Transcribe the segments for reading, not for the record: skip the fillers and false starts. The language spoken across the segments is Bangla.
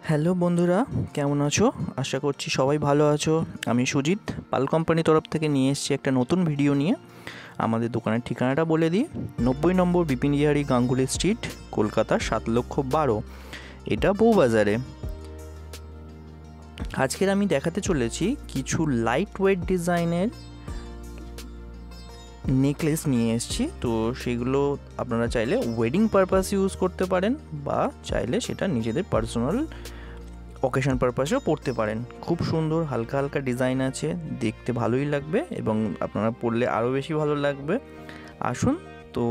হ্যালো বন্ধুরা, কেমন আছো? আশা করছি সবাই ভালো আছো। আমি সুজিত, পাল কোম্পানির তরফ থেকে নিয়ে এসেছি একটা নতুন ভিডিও নিয়ে। আমাদের দোকানের ঠিকানাটা বলে দিই, 90 নম্বর বিপিন বিহারী গাঙ্গুলি স্ট্রিট, কলকাতা 7,12,000। এটা বউবাজারে। আজকের আমি দেখাতে চলেছি কিছু লাইট ওয়েট ডিজাইনের নেকলেস নিয়ে এসেছি। তো সেগুলো আপনারা চাইলে ওয়েডিং পারপাস ইউজ করতে পারেন, বা চাইলে সেটা নিজেদের পার্সোনাল অকেশন পারপাসেও পরতে পারেন। খুব সুন্দর হালকা হালকা ডিজাইন আছে, দেখতে ভালোই লাগবে এবং আপনারা পরলে আরও বেশি ভালো লাগবে। আসুন তো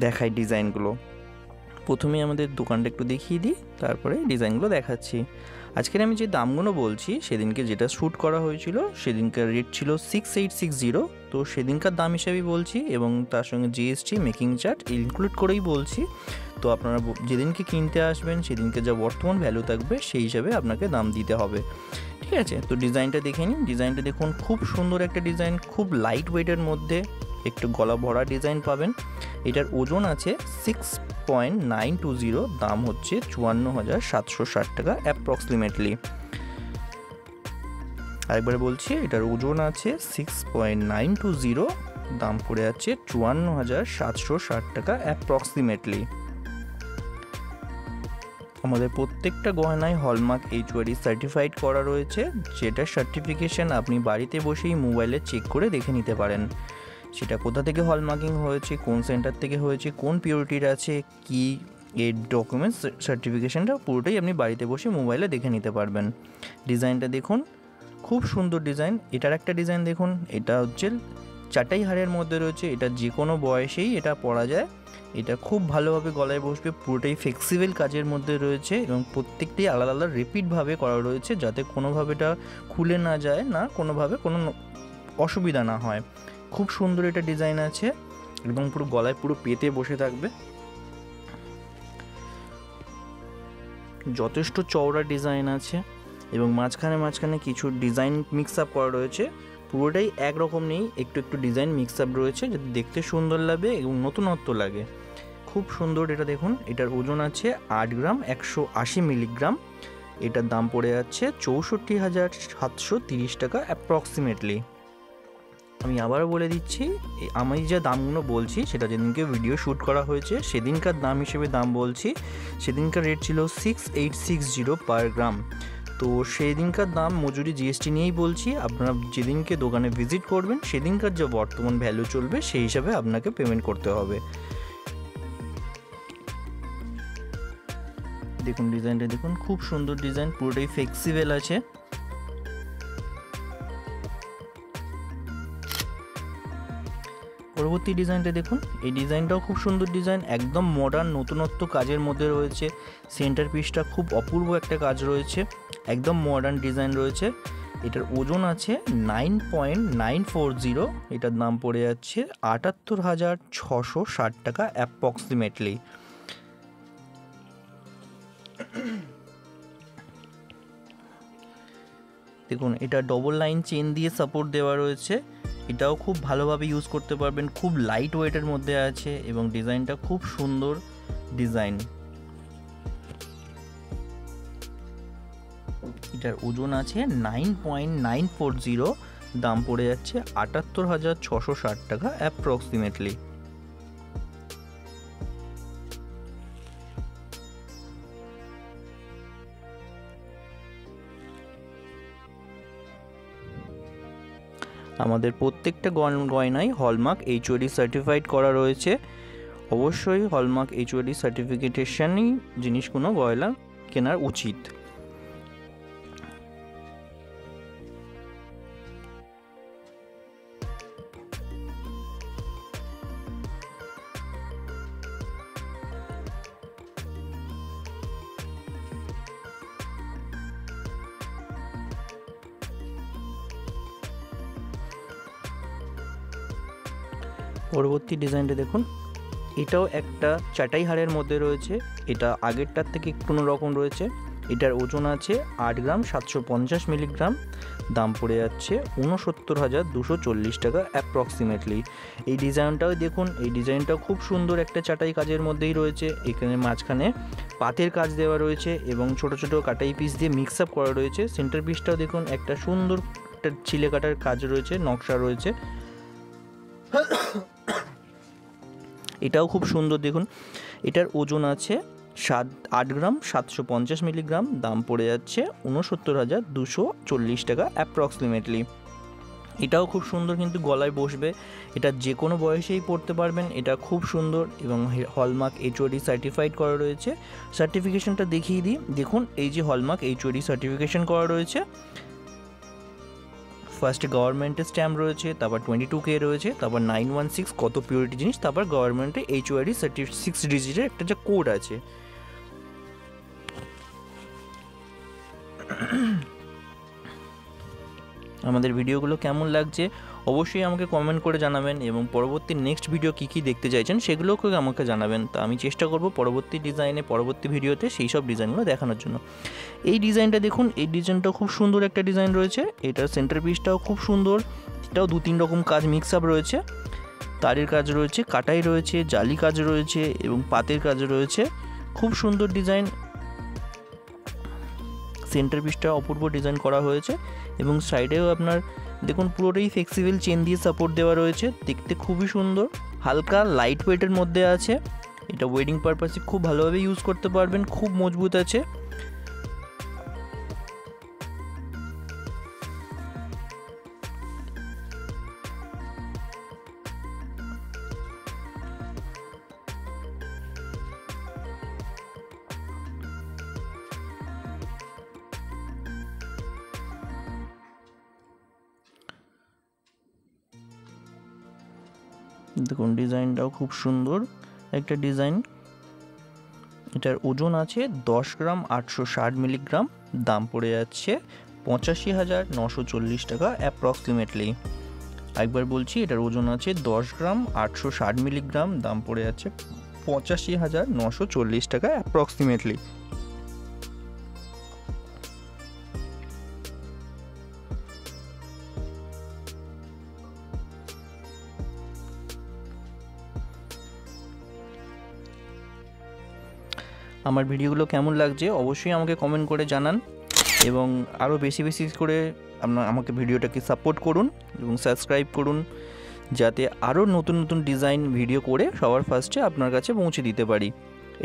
দেখাই ডিজাইনগুলো। প্রথমে আমাদের দোকানটা একটু দেখিয়ে দিই, তারপরে ডিজাইনগুলো দেখাচ্ছি। আজকের আমি যে দামগুলো বলছি, সেদিনকে যেটা শ্যুট করা হয়েছিল সেদিনকার রেট ছিল 6860। তো সেদিনকার দাম হিসাবেই বলছি এবং তার সঙ্গে জিএসটি মেকিং চার্জ ইনক্লুড করেই বলছি। তো আপনারা যেদিনকে কিনতে আসবেন সেদিনকে যা বর্তমান ভ্যালু থাকবে সেই হিসাবে আপনাকে দাম দিতে হবে, ঠিক আছে? তো ডিজাইনটা দেখে নিন। ডিজাইনটা দেখুন, খুব সুন্দর একটা ডিজাইন, খুব লাইট ওয়েটের মধ্যে একটু গলা ভরা ডিজাইন পাবেন। এটার ওজন আছে 6.920, দাম হচ্ছে 54,760 টাকা অ্যাপ্রক্সিমেটলি। আরেকবার বলছি, এটার ওজন আছে 6.920, দাম পড়ে যাচ্ছে 54,760 টাকা অ্যাপ্রক্সিমেটলি। আমাদের প্রত্যেকটা গয়নায় হলমার্ক HOD সার্টিফাইড করা রয়েছে, যেটা সার্টিফিকেশন আপনি বাড়িতে বসেই মোবাইলে চেক করে দেখে নিতে পারেন। সেটা কোথা থেকে হলমার্কিং হয়েছে, কোন সেন্টার থেকে হয়েছে, কোন পিওরিটির আছে, কি এর ডকুমেন্টস, সার্টিফিকেশনটা পুরোটাই আপনি বাড়িতে বসে মোবাইলে দেখে নিতে পারবেন। ডিজাইনটা দেখুন, খুব সুন্দর ডিজাইন। এটার একটা ডিজাইন দেখুন, এটা হচ্ছে চাটাই হারের মধ্যে রয়েছে। এটা যে কোনো বয়সেই এটা পরা যায়। এটা খুব ভালোভাবে গলায় বসবে, পুরোটাই ফ্লেক্সিবল কাজের মধ্যে রয়েছে এবং প্রত্যেকটি আলাদা আলাদা রিপিটভাবে করা রয়েছে, যাতে কোনোভাবে এটা খুলে না যায়, না কোনোভাবে কোনো অসুবিধা না হয়। খুব সুন্দর এটা ডিজাইন আছে, একদম পুরো গলায় পুরো পেতে বসে থাকবে। যথেষ্ট চওড়া ডিজাইন আছে এবং মাঝখানে মাঝখানে কিছু ডিজাইন মিক্স আপ করা রয়েছে। পুরোটাই একরকম নেই, একটু একটু ডিজাইন মিক্স আপ রয়েছে, যাতে দেখতে সুন্দর লাগে এবং নতুনত্ব লাগে। খুব সুন্দর এটা দেখুন। এটার ওজন আছে 8 গ্রাম 180 মিলিগ্রাম। এটার দাম পড়ে যাচ্ছে 64,730 টাকা অ্যাপ্রক্সিমেটলি। আমি আবারও বলে দিচ্ছি, আমি যে দামগুলো বলছি সেটা যেদিনকে ভিডিও শ্যুট করা হয়েছে সেদিনকার দাম হিসেবে দাম বলছি। সেদিনকার রেট ছিল 6860 পার গ্রাম। তো সেই দিনকার দাম মজুরি জিএসটি নিয়েই বলছি। আপনারা যেদিনকে দোকানে ভিজিট করবেন সেদিনকার যে বর্তমান ভ্যালু চলবে সেই হিসাবে আপনাকে পেমেন্ট করতে হবে। দেখুন ডিজাইনটা দেখুন, খুব সুন্দর ডিজাইন, পুরোটাই ফ্লেক্সিবল আছে। পরবর্তী ডিজাইনটা দেখুন, এই ডিজাইনটাও খুব সুন্দর ডিজাইন, একদম মডার্ন নতুনত্ব কাজের মধ্যে রয়েছে। সেন্টার পিসটা খুব অপূর্ব একটা কাজ রয়েছে, একদম মডার্ন ডিজাইন রয়েছে। এটার ওজন আছে 9.940। এটার দাম পড়ে যাচ্ছে 78,660 টাকা অ্যাপ্রক্সিমেটলি। দেখুন, এটা ডবল লাইন চেন দিয়ে সাপোর্ট দেওয়া রয়েছে। এটাও খুব ভালোভাবে ইউজ করতে পারবেন, খুব লাইট ওয়েটের মধ্যে আছে এবং ডিজাইনটা খুব সুন্দর ডিজাইন। এটার ওজন আছে 9.940, দাম পড়ে যাচ্ছে 78,660 টাকা অ্যাপ্রক্সিমেটলি। আমাদের প্রত্যেকটা গয়নায় হলমার্ক HOD সার্টিফাইড করা রয়েছে। অবশ্যই হলমার্ক HOD সার্টিফিকেশনই জিনিসগুলো গয়না কেনার উচিত। পরবর্তী ডিজাইনটা দেখুন, এটাও একটা চাটাই হারের মধ্যে রয়েছে। এটা আগেরটার থেকে একটু অন্যরকম রয়েছে। এটার ওজন আছে 8 গ্রাম 750 মিলিগ্রাম, দাম পড়ে যাচ্ছে 69,240 টাকা অ্যাপ্রক্সিমেটলি। এই ডিজাইনটাও দেখুন, এই ডিজাইনটাও খুব সুন্দর একটা চাটাই কাজের মধ্যেই রয়েছে। এখানে মাঝখানে পাতের কাজ দেওয়া রয়েছে এবং ছোট ছোট কাটাই পিস দিয়ে মিক্স আপ করা রয়েছে। সেন্টার পিসটাও দেখুন একটা সুন্দর একটা ছিলে কাটার কাজ রয়েছে, নকশা রয়েছে। এটাও খুব সুন্দর দেখুন। এটার ওজন আছে 8 গ্রাম 750 মিলিগ্রাম, দাম পড়ে যাচ্ছে 69,240 টাকা অ্যাপ্রক্সিমেটলি। এটাও খুব সুন্দর, কিন্তু গলায় বসবে, এটা যে কোনো বয়সেই পরতে পারবেন। এটা খুব সুন্দর এবং হলমার্ক HOD সার্টিফাইড করা রয়েছে। সার্টিফিকেশনটা দেখিয়ে দিই, দেখুন এই যে হলমার্ক HOD সার্টিফিকেশন করা রয়েছে। ফার্স্টে গভর্নমেন্টের স্ট্যাম্প রয়েছে, তারপর 22K রয়েছে, তারপর 916 কত পিউরিটি জিনিস, তারপর গভর্নমেন্টের HOD 6 ডিজিটের একটা যে কোড আছে। আমাদের ভিডিওগুলো কেমন লাগছে অবশ্যই আমাকে কমেন্ট করে জানাবেন, এবং পরবর্তী নেক্সট ভিডিও কী কী দেখতে চাইছেন সেগুলোকেও আমাকে জানাবেন। তা আমি চেষ্টা করব পরবর্তী পরবর্তী ভিডিওতে সেই সব ডিজাইনগুলো দেখানোর জন্য। এই ডিজাইনটা দেখুন, এই ডিজাইনটা খুব সুন্দর একটা ডিজাইন রয়েছে। এটার সেন্টার পিসটাও খুব সুন্দর, এটাও 2-3 রকম কাজ মিক্স আপ রয়েছে। তারের কাজ রয়েছে, কাটাই রয়েছে, জালি কাজ রয়েছে এবং পাতের কাজ রয়েছে। খুব সুন্দর ডিজাইন। সেন্টার পিসটা অপূর্ব ডিজাইন করা হয়েছে এবং সাইডেও আপনার দেখুন পুরোটাই ফ্লেক্সিবল চেন দিয়ে সাপোর্ট দেওয়া রয়েছে, দেখতে খুবই সুন্দর। হালকা লাইট ওয়েটের মধ্যে আছে। এটা ওয়েডিং পারপাসে খুব ভালোভাবে ইউজ করতে পারবেন, খুব মজবুত আছে। দেখুন ডিজাইনটাও খুব সুন্দর একটা ডিজাইন। এটার ওজন আছে 10 গ্রাম 860 মিলিগ্রাম, দাম পড়ে যাচ্ছে 85,940 টাকা অ্যাপ্রক্সিমেটলি। একবার বলছি, এটার ওজন আছে 10 গ্রাম 860 মিলিগ্রাম, দাম পড়ে যাচ্ছে 85,940 টাকা অ্যাপ্রক্সিমেটলি। আমার ভিডিওগুলো কেমন লাগছে অবশ্যই আমাকে কমেন্ট করে জানান, এবং আরও বেশি বেশি করে আমাকে ভিডিওটাকে সাপোর্ট করুন এবং সাবস্ক্রাইব করুন, যাতে আরও নতুন নতুন ডিজাইন ভিডিও করে সবার ফার্স্টে আপনার কাছে পৌঁছে দিতে পারি।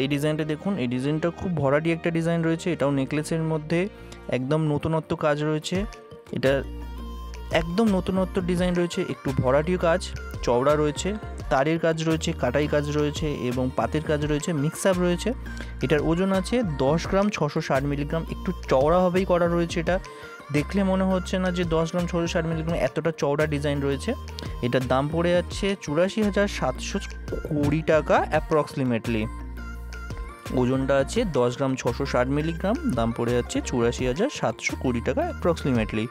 এই ডিজাইনটা দেখুন, এই ডিজাইনটা খুব ভরাটি একটা ডিজাইন রয়েছে। এটাও নেকলেসের মধ্যে একদম নতুনত্ব কাজ রয়েছে। এটা একদম নতুনত্ব ডিজাইন রয়েছে, একটু ভরাটিও কাজ, চওড়া রয়েছে, তারের কাজ রয়েছে, কাটাই কাজ রয়েছে এবং পাতের কাজ রয়েছে, মিক্স আপ রয়েছে। এটার ওজন আছে 10 গ্রাম 660 মিলিগ্রাম, একটু চওড়াভাবেই করা রয়েছে। এটা দেখলে মনে হচ্ছে না যে 10 গ্রাম 660 মিলিগ্রাম, এতটা চওড়া ডিজাইন রয়েছে। এটার দাম পড়ে যাচ্ছে 84,720 টাকা অ্যাপ্রক্সিমেটলি। ওজনটা আছে 10 গ্রাম 660 মিলিগ্রাম, দাম পড়ে যাচ্ছে 84,720 টাকা অ্যাপ্রক্সিমেটলি।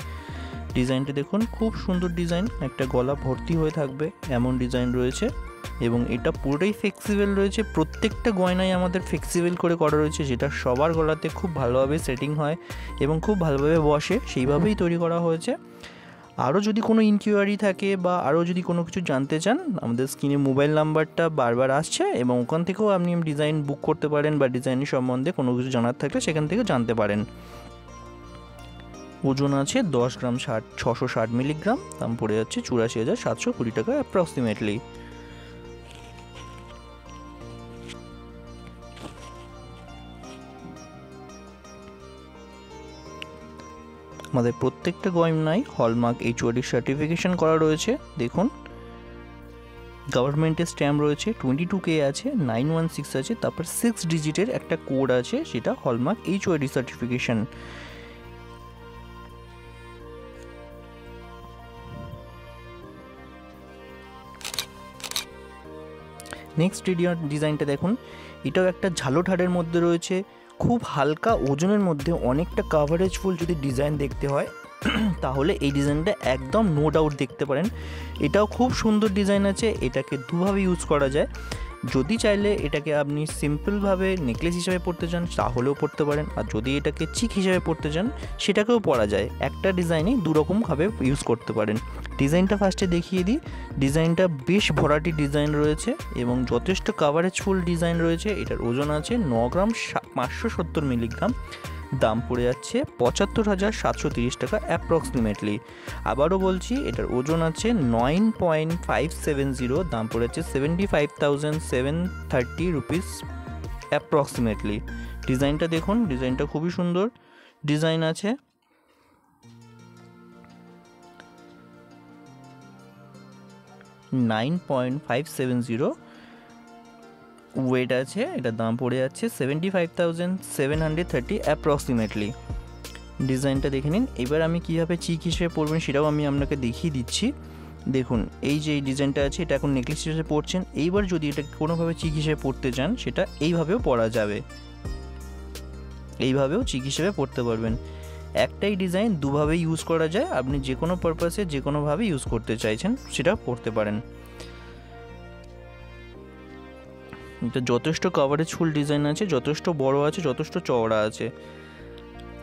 ডিজাইনটা দেখুন, খুব সুন্দর ডিজাইন, একটা গলা ভর্তি হয়ে থাকবে এমন ডিজাইন রয়েছে এবং এটা পুরোটাই ফ্লেক্সিবল রয়েছে। প্রত্যেকটা গয়নাই আমাদের ফ্লেক্সিবল করে করা রয়েছে, যেটা সবার গলাতে খুব ভালোভাবে সেটিং হয় এবং খুব ভালোভাবে বসে, সেইভাবেই তৈরি করা হয়েছে। আরও যদি কোনো ইনকোয়ারি থাকে বা আরও যদি কোনো কিছু জানতে চান, আমাদের স্ক্রিনে মোবাইল নাম্বারটা বারবার আসছে এবং ওখান থেকেও আপনি ডিজাইন বুক করতে পারেন বা ডিজাইনের সম্বন্ধে কোনো কিছু জানার থাকলে সেখান থেকে জানতে পারেন। ওজন আছে 10 গ্রাম 660 মিলিগ্রাম, দাম পড়ে যাচ্ছে 84,720 টাকা অ্যাপ্রক্সিমেটলি। আমাদের প্রত্যেকটা গয়নায় হলমার্ক HOD সার্টিফিকেশন করা রয়েছে। দেখুন গভর্নমেন্টের স্ট্যাম্প রয়েছে, 22K আছে, 916 আছে, তারপর 6 ডিজিটের একটা কোড আছে, সেটা হলমার্ক HOD সার্টিফিকেশন। নেক্সট ডিজাইনটা দেখুন, এটাও একটা ঝালোঠারের মধ্যে রয়েছে, খুব হালকা ওজনের মধ্যে অনেকটা কাভারেজফুল যদি ডিজাইন দেখতে হয় তাহলে এই ডিজাইনটা একদম নো ডাউট দেখতে পারেন। এটাও খুব সুন্দর ডিজাইন আছে, এটাকে দুভাবে ইউজ করা যায়। যদি চাইলে এটাকে আপনি সিম্পলভাবে নেকলেস হিসেবে পরতে চান তাহলেও পরতে পারেন, আর যদি এটাকে চিক হিসেবে পরতে চান সেটাকেও পরা যায়। একটা ডিজাইনই দুরকমভাবে ইউজ করতে পারেন। ডিজাইনটা ফার্স্টে দেখিয়ে দিই। ডিজাইনটা বেশ ভরাটি ডিজাইন রয়েছে এবং যথেষ্ট কাভারেজফুল ডিজাইন রয়েছে। এটার ওজন আছে 9 গ্রাম 570 মিলিগ্রাম। দাম পড়ে যাচ্ছে ৭৫,৭৩০ টাকা অ্যাপ্রক্সিমেটলি। আবারও বলছি, এটার ওজন আছে 9.570, দাম পড়ে যাচ্ছে 75,730 রুপিস অ্যাপ্রক্সিমেটলি। ডিজাইনটা দেখুন, ডিজাইনটা খুবই সুন্দর ডিজাইন আছে। $9.570 ওয়েট আছে। এটার দাম পড়ে যাচ্ছে 75,730 অ্যাপ্রক্সিমেটলি। ডিজাইনটা দেখে নিন। এবার আমি কীভাবে চিক হিসেবে পরবেন সেটাও আমি আপনাকে দেখিয়ে দিচ্ছি। দেখুন, এই যে এই ডিজাইনটা আছে এটা এখন নেকলেস হিসেবে পরছেন। এইবার যদি এটা কোনোভাবে চিক হিসেবে পরতে চান সেটা এইভাবেও পরা যাবে, এইভাবেও চিক হিসেবে পরতে পারবেন। একটাই ডিজাইন দুভাবে ইউজ করা যায়। আপনি যে কোনো পারপাসে যে কোনোভাবে ইউজ করতে চাইছেন সেটা করতে পারেন। এটা যথেষ্ট কাভারেজফুল ডিজাইন আছে, যথেষ্ট বড় আছে, যথেষ্ট চওড়া আছে।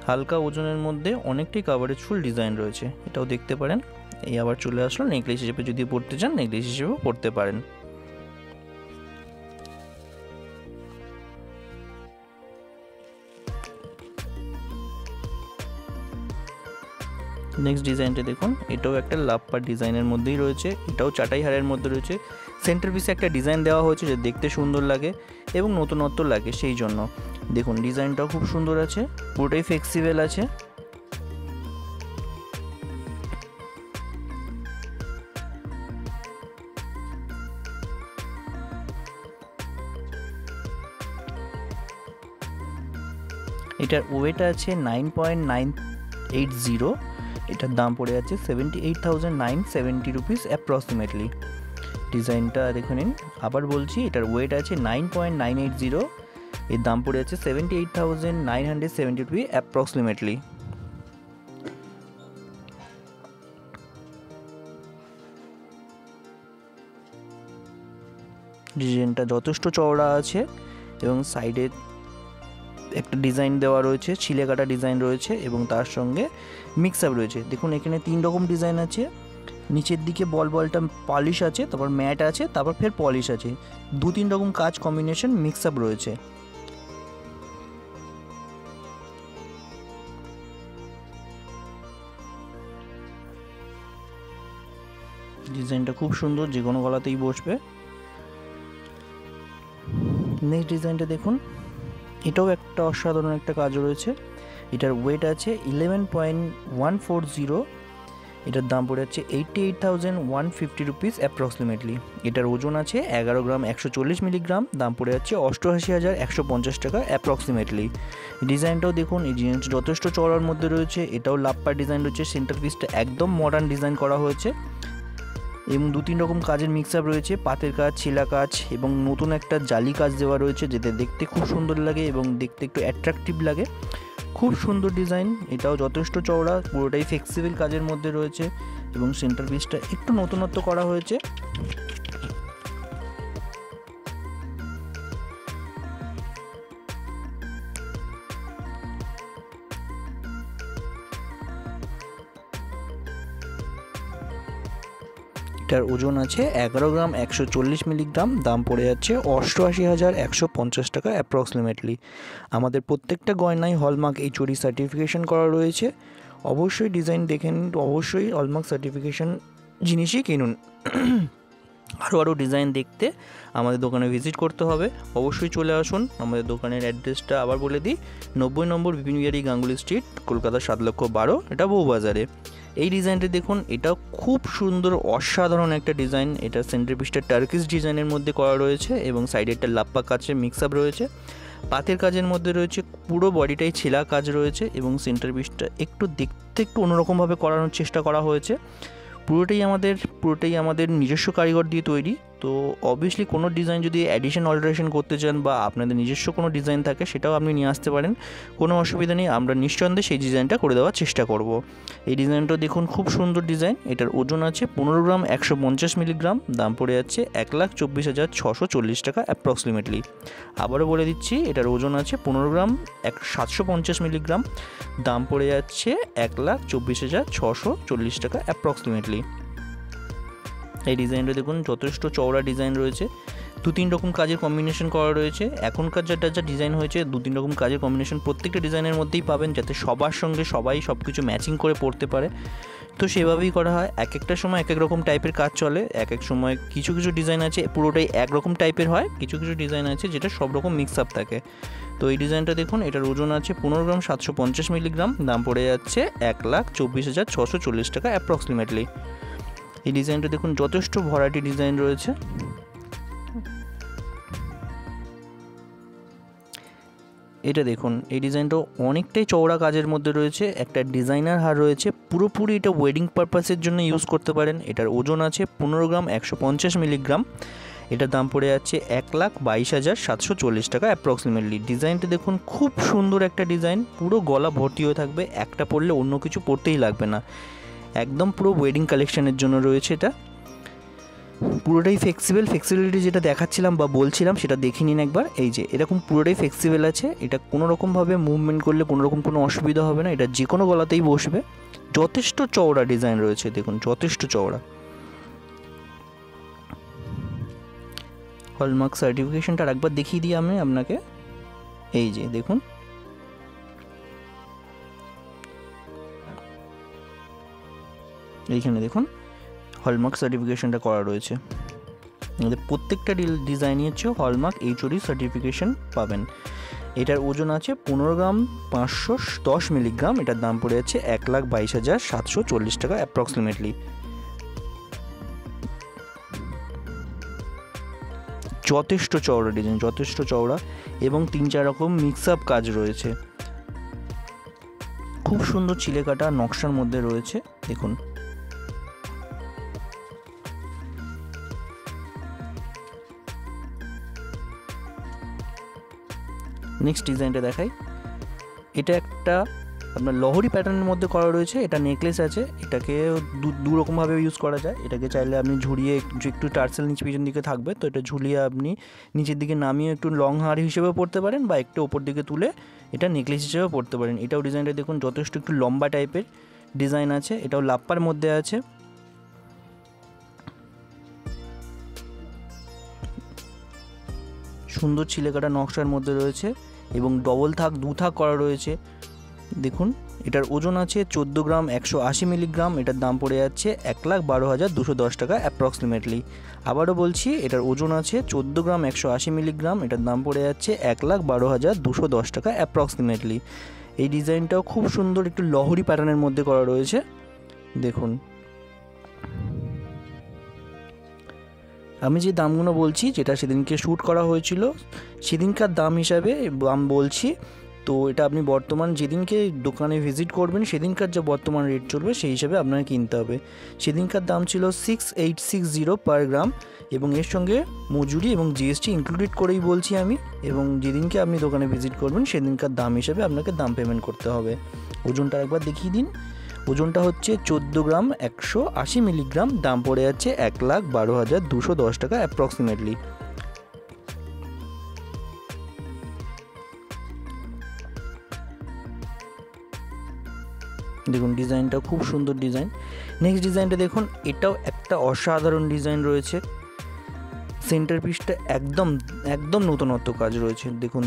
হালকা ওজনের মধ্যে অনেকটাই কাভারেজফুল ডিজাইন রয়েছে, এটাও দেখতে পারেন। এই আবার চলে আসলো নেকলেস হিসেবে যদি পরতে চান নেকলেস হিসেবেও পরতে পারেন। নেক্সট ডিজাইনটা দেখুন, এটাও একটা লাভপার ডিজাইনের মধ্যেই রয়েছে। এটাও চাটাই হারের মধ্যে রয়েছে। সেন্টার পিসে একটা ডিজাইন দেওয়া হয়েছে যে দেখতে সুন্দর লাগে এবং নতুনত্ব লাগে, সেই জন্য দেখুন ডিজাইনটাও খুব সুন্দর আছে, পুরোটাই ফ্লেক্সিবল আছে। এটার ওয়েট আছে 9.980। এটার দাম পড়ে যাচ্ছে 78,970 রুপিস অ্যাপ্রক্সিমেটলি। ডিজাইনটা দেখে নিন। আবার বলছি, এটার ওয়েট আছে 9.980। এর দাম পড়ে যাচ্ছে 78,970 রুপি অ্যাপ্রক্সিমেটলি। ডিজাইনটা যথেষ্ট চওড়া আছে এবং সাইডে একটা ডিজাইন দেওয়া রয়েছে, ছিলে কাটা ডিজাইন রয়েছে এবং তার সঙ্গে মিক্স আপ রয়েছে। দেখুন এখানে 3 রকম ডিজাইন আছে। নিচের দিকে বলটা পলিশ আছে, তারপর ম্যাট আছে, তারপর ফের পলিশ আছে। 2-3 রকম কাজ কম্বিনেশন মিক্স আপ রয়েছে। ডিজাইনটা খুব সুন্দর, যে কোনো গলাতেই বসবে। নেক্সট ডিজাইনটা দেখুন, এটাও একটা অসাধারণ একটা কাজ রয়েছে। এটার ওয়েট আছে 11.140। এটার দাম পড়ে যাচ্ছে 88,150 রুপিস অ্যাপ্রক্সিমেটলি। এটার ওজন আছে 11 গ্রাম 140 মিলিগ্রাম। দাম পড়ে যাচ্ছে 88,150 টাকা অ্যাপ্রক্সিমেটলি। ডিজাইনটাও দেখুন, এই জিনিসটা যথেষ্ট চওড়ার মধ্যে রয়েছে। এটাও লাভপার ডিজাইন রয়েছে। সেন্টার পিসটা একদম মডার্ন ডিজাইন করা হয়েছে এবং 2-3 রকম কাজের মিক্স আপ রয়েছে, পাতের কাজ, ছিলা কাজ এবং নতুন একটা জালি কাজ দেওয়া রয়েছে, যেটা দেখতে খুব সুন্দর লাগে এবং দেখতে একটু অ্যাট্রাকটিভ লাগে। খুব সুন্দর ডিজাইন। এটাও যথেষ্ট চওড়া, পুরোটাই ফ্লেক্সিবল কাজের মধ্যে রয়েছে এবং সেন্টার পিসটা একটু নতুনত্ব করা হয়েছে। এটার ওজন আছে 11 গ্রাম 140 মিলিগ্রাম। দাম পড়ে যাচ্ছে 88,150 টাকা অ্যাপ্রক্সিমেটলি। আমাদের প্রত্যেকটা গয়নায় হলমার্ক HOD সার্টিফিকেশন করা রয়েছে। অবশ্যই ডিজাইন দেখেন, অবশ্যই হলমার্ক সার্টিফিকেশন জিনিসই কিনুন। আরও ডিজাইন দেখতে আমাদের দোকানে ভিজিট করতে হবে। অবশ্যই চলে আসুন। আমাদের দোকানের অ্যাড্রেসটা আবার বলে দিই, 90 নম্বর বিপিন বিহারী গাঙ্গুলি স্ট্রিট, কলকাতা 7,12,000, এটা বউবাজারে। এই ডিজাইনটা দেখুন, এটাও খুব সুন্দর অসাধারণ একটা ডিজাইন। এটা সেন্টার পিসটা টার্কিশ ডিজাইনের মধ্যে করা রয়েছে এবং সাইডে একটা লাপ্পা কাজের মিক্স আপ রয়েছে। পাতের কাজের মধ্যে রয়েছে, পুরো বডিটাই ছেলা কাজ রয়েছে এবং সেন্টার পিসটা একটু দেখতে একটু অন্যরকমভাবে করানোর চেষ্টা করা হয়েছে। পুরোটাই আমাদের নিজস্ব কারিগর দিয়ে তৈরি। তো অবভিয়াসলি কোনো ডিজাইন যদি অ্যাডিশন অল্টারেশন করতে চান বা আপনাদের নিজস্ব কোনো ডিজাইন থাকে সেটাও আপনি নিয়ে আসতে পারেন, কোনো অসুবিধা নেই, আমরা নিঃসন্দেহে সেই ডিজাইনটা করে দেওয়ার চেষ্টা করব। এই ডিজাইনটা দেখুন খুব সুন্দর ডিজাইন, এটার ওজন আছে 15 গ্রাম 150 মিলিগ্রাম, দাম পড়ে যাচ্ছে 1,24,640 টাকা অ্যাপ্রক্সিমেটলি। আবারও বলে দিচ্ছি, এটার ওজন আছে 15 গ্রাম 750 মিলিগ্রাম, দাম পড়ে যাচ্ছে 1,24,640 টাকা অ্যাপ্রক্সিমেটলি। এই ডিজাইনটা দেখুন যথেষ্ট চওড়া ডিজাইন রয়েছে, 2-3 রকম কাজের কম্বিনেশন করা রয়েছে। এখনকার যা ডিজাইন হয়েছে 2-3 রকম কাজের কম্বিনেশন প্রত্যেকটা ডিজাইনের মধ্যেই পাবেন, যাতে সবার সঙ্গে সবাই সব কিছু ম্যাচিং করে পড়তে পারে। তো সেভাবেই করা হয়, এক একটা সময় এক এক রকম টাইপের কাজ চলে, এক এক সময় কিছু কিছু ডিজাইন আছে পুরোটাই একরকম টাইপের হয়, কিছু কিছু ডিজাইন আছে যেটা সব রকম মিক্স আপ থাকে। তো এই ডিজাইনটা দেখুন, এটার ওজন আছে 15 গ্রাম 750 মিলিগ্রাম, দাম পড়ে যাচ্ছে 1,24,640 টাকা অ্যাপ্রক্সিমেটলি। এই ডিজাইনটা দেখুন যথেষ্ট ভ্যারাইটি ডিজাইন রয়েছে। এটা দেখুন, এই ডিজাইনটা অনেকটাই চওড়া কাজের মধ্যে রয়েছে, একটা ডিজাইনার হার রয়েছে, পুরোপুরি এটা ওয়েডিং পারপাসের জন্য ইউজ করতে পারেন। এটার ওজন আছে 15 গ্রাম 150 মিলিগ্রাম, এটার দাম পড়ে যাচ্ছে 1,22,740 টাকা অ্যাপ্রক্সিমেটলি। ডিজাইনটা দেখুন খুব সুন্দর একটা ডিজাইন, পুরো গলা ভর্তি হয়ে থাকবে, একটা পরলে অন্য কিছু পরতেই লাগবে না, একদম পুরো ওয়েডিং কালেকশনের জন্য রয়েছে। এটা পুরোটাই ফ্লেক্সিবিলিটি যেটা দেখাচ্ছিলাম বা বলছিলাম সেটা দেখে নিন একবার। এই যে এরকম পুরোটাই ফ্লেক্সিবল আছে, এটা কোনো রকমভাবে মুভমেন্ট করলে কোনো রকম কোনো অসুবিধা হবে না, এটা যে কোনো গলাতেই বসবে। যথেষ্ট চওড়া ডিজাইন রয়েছে দেখুন, যথেষ্ট চওড়া। হলমার্ক সার্টিফিকেশনটা একবার দেখিয়ে দিই আমি আপনাকে। এই যে দেখুন, এইখানে দেখুন হলমার্ক সার্টিফিকেশনটা করা রয়েছে। আমাদের প্রত্যেকটা ডিজাইনই হচ্ছে হলমার্ক HOD সার্টিফিকেশন পাবেন। এটার ওজন আছে 15 গ্রাম 510 মিলিগ্রাম, এটার দাম পড়ে যাচ্ছে 1,22,740 টাকা অ্যাপ্রক্সিমেটলি। যথেষ্ট চওড়া ডিজাইন, যথেষ্ট চওড়া, এবং 3-4 রকম মিক্স আপ কাজ রয়েছে, খুব সুন্দর চিলেকাটা নকশার মধ্যে রয়েছে দেখুন। নেক্সট ডিজাইনটা দেখাই, এটা একটা আপনার লহরি প্যাটার্নের মধ্যে করা রয়েছে, এটা নেকলেস আছে, এটাকে দু রকমভাবে ইউজ করা যায়। এটাকে চাইলে আপনি ঝুলিয়ে একটু টার্সেল নিচ পিছন দিকে থাকবে, তো এটা ঝুলিয়ে আপনি নিচের দিকে নামিয়ে একটু লং হার হিসেবে পরতে পারেন, বা একটু ওপর দিকে তুলে এটা নেকলেস হিসেবে পরতে পারেন। এটাও ডিজাইনটা দেখুন যথেষ্ট একটু লম্বা টাইপের ডিজাইন আছে, এটাও লাপ্পার মধ্যে আছে। সুন্দর ছিলেকাটা নকশার মধ্যে রয়েছে এবং ডবল থাক 2 থাক করা রয়েছে দেখুন। এটার ওজন আছে 14 গ্রাম 180 মিলিগ্রাম, এটার দাম পড়ে যাচ্ছে 1,12,210 টাকা অ্যাপ্রক্সিমেটলি। আবারও বলছি, এটার ওজন আছে 14 গ্রাম 180 মিলিগ্রাম, এটার দাম পড়ে যাচ্ছে 1,12,210 টাকা অ্যাপ্রক্সিমেটলি। এই ডিজাইনটাও খুব সুন্দর একটু লহরি প্যাটার্নের মধ্যে করা রয়েছে দেখুন। আমি যে দামগুলো বলছি, যেটা সেদিনকে শ্যুট করা হয়েছিল সেদিনকার দাম হিসাবে দাম বলছি, তো এটা আপনি বর্তমান যেদিনকে দোকানে ভিজিট করবেন সেদিনকার যা বর্তমান রেট চলবে সেই হিসাবে আপনাকে কিনতে হবে। সেদিনকার দাম ছিল 6860 পার গ্রাম, এবং এর সঙ্গে মজুরি এবং GST ইনক্লুডেড করেই বলছি আমি, এবং যেদিনকে আপনি দোকানে ভিজিট করবেন সেদিনকার দাম হিসাবে আপনাকে দাম পেমেন্ট করতে হবে। ওজনটা একবার দেখিয়ে দিন। ওজনটা হচ্ছে 14 গ্রাম 180 মিলিগ্রাম, দাম পড়ে যাচ্ছে 1,12,210 টাকা অ্যাপ্রক্সিমেটলি। দেখুন ডিজাইনটা খুব সুন্দর ডিজাইন। নেক্সট ডিজাইনটা দেখুন, এটাও একটা অসাধারণ ডিজাইন রয়েছে, সেন্টার পিসটা একদম নতুনত্ব কাজ রয়েছে দেখুন,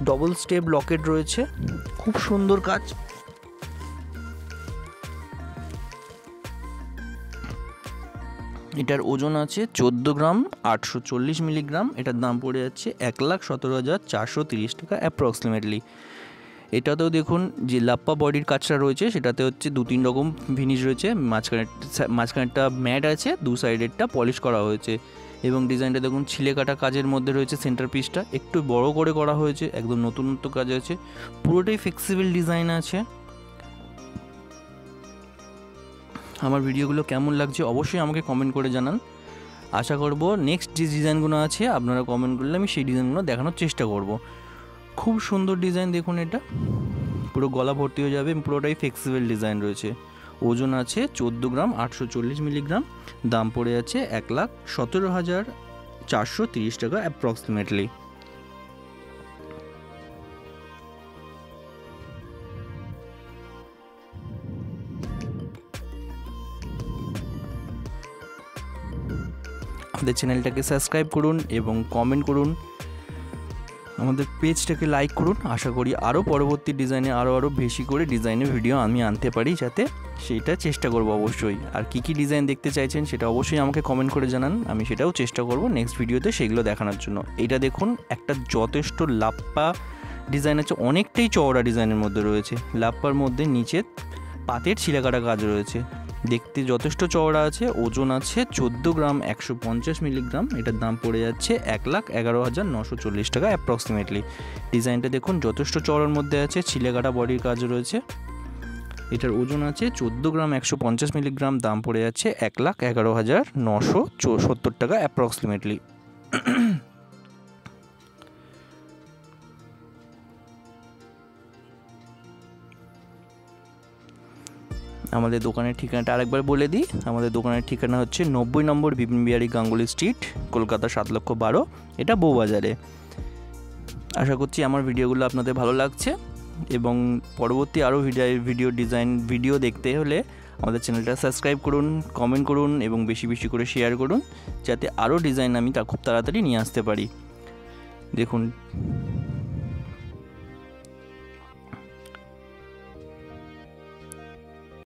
ডবল স্টেপ লকেট রয়েছে, খুব সুন্দর কাজ। এটার ওজন আছে 14 গ্রাম 840 মিলিগ্রাম, এটার দাম পড়ে যাচ্ছে 1,17,430 টাকা অ্যাপ্রক্সিমেটলি। এটাতেও দেখুন যে লাপ্পা বডির কাজটা রয়েছে, সেটাতে হচ্ছে 2-3 রকম ফিনিশ রয়েছে, মাঝখানেরটা ম্যাট আছে, 2 সাইডেরটা পলিশ করা হয়েছে, এবং ডিজাইনটা দেখুন ছিলে কাটা কাজের মধ্যে রয়েছে। সেন্টার পিসটা একটু বড় করে করা হয়েছে, একদম নতুনত্ব কাজ আছে, পুরোটাই ফ্লেক্সিবল ডিজাইন আছে। আমার ভিডিওগুলো কেমন লাগছে অবশ্যই আমাকে কমেন্ট করে জানান। আশা করব নেক্সট যে ডিজাইনগুলো আছে আপনারা কমেন্ট করলে আমি সেই ডিজাইনগুলো দেখানোর চেষ্টা করব। খুব সুন্দর ডিজাইন, দেখুন এটা পুরো গলা ভর্তি হয়ে যাবে, পুরোটাই ফ্লেক্সিবল ডিজাইন রয়েছে। ওজন আছে 14 গ্রাম 840 মিলিগ্রাম, দাম পড়ে আছে 1,17,430 টাকা অ্যাপ্রক্সিমেটলি। আমাদের চ্যানেলটাকে সাবস্ক্রাইব করুন এবং কমেন্ট করুন, আমাদের পেজটাকে লাইক করুন। আশা করি আরও পরবর্তী ডিজাইনে আরও বেশি করে ডিজাইনের ভিডিও আমি আনতে পারি, যাতে সেইটা চেষ্টা করব অবশ্যই। আর কী কী ডিজাইন দেখতে চাইছেন সেটা অবশ্যই আমাকে কমেন্ট করে জানান, আমি সেটাও চেষ্টা করব নেক্সট ভিডিওতে সেগুলো দেখানোর জন্য। এটা দেখুন একটা যথেষ্ট লাপ্পা ডিজাইন আছে, অনেকটাই চওড়া ডিজাইনের মধ্যে রয়েছে। লাপ্পার মধ্যে নিচে পাতের ছিলাকাটা কাজ রয়েছে, দেখতে যথেষ্ট চওড়া আছে। ওজন আছে 14 গ্রাম 150 মিলিগ্রাম, এটার দাম পড়ে যাচ্ছে 1,11,940 টাকা অ্যাপ্রক্সিমেটলি। ডিজাইনটা দেখুন যথেষ্ট চওড়ার মধ্যে আছে, ছিলেকাটা বডির কাজ রয়েছে। এটার ওজন আছে 14 গ্রাম 150 মিলিগ্রাম, দাম পড়ে যাচ্ছে 1,11,970 টাকা অ্যাপ্রক্সিমেটলি। আমাদের দোকানের ঠিকানাটা আরেকবার বলে দিই। আমাদের দোকানের ঠিকানা হচ্ছে 90 নম্বর বিপিন বিহারী গাঙ্গুলি স্ট্রিট, কলকাতা 7,12,000, এটা বউবাজারে। আশা করছি আমার ভিডিওগুলো আপনাদের ভালো লাগছে, এবং পরবর্তী আরও ভিডিও ডিজাইন ভিডিও দেখতে হলে আমাদের চ্যানেলটা সাবস্ক্রাইব করুন, কমেন্ট করুন এবং বেশি বেশি করে শেয়ার করুন, যাতে আরও ডিজাইন আমি খুব তাড়াতাড়ি নিয়ে আসতে পারি। দেখুন